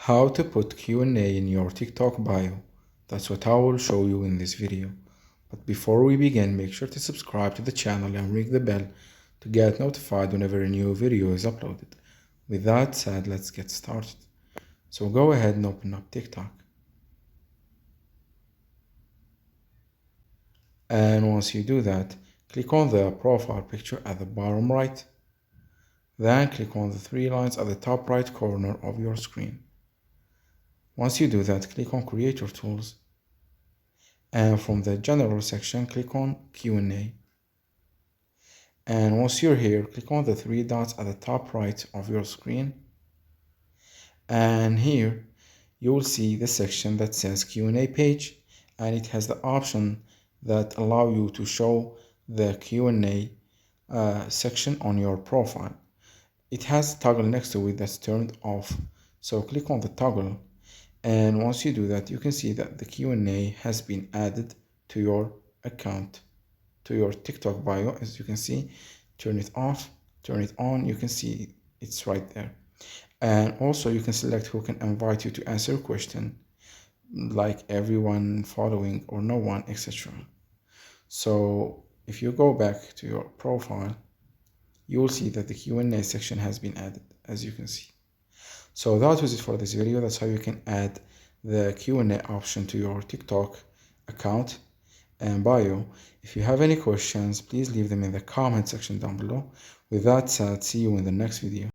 How to put Q&A in your TikTok bio. That's what I will show you in this video. But before we begin, make sure to subscribe to the channel and ring the bell to get notified whenever a new video is uploaded. With that said, let's get started. So go ahead and open up TikTok. And once you do that, click on the profile picture at the bottom right. Then click on the three lines at the top right corner of your screen. Once you do that, click on Creator Tools. And from the General section, click on Q&A. And once you're here, click on the three dots at the top right of your screen. And here, you will see the section that says Q&A page, and it has the option that allow you to show the Q&A section on your profile. It has a toggle next to it that's turned off. So click on the toggle. And once you do that, you can see that the Q&A has been added to your account, to your TikTok bio. As you can see, turn it off, turn it on. You can see it's right there. And also you can select who can invite you to answer a question, like everyone following or no one, etc. So if you go back to your profile, you will see that the Q&A section has been added, as you can see. So that was it for this video. That's how you can add the Q&A option to your TikTok account and bio. If you have any questions, please leave them in the comment section down below. With that said, see you in the next video.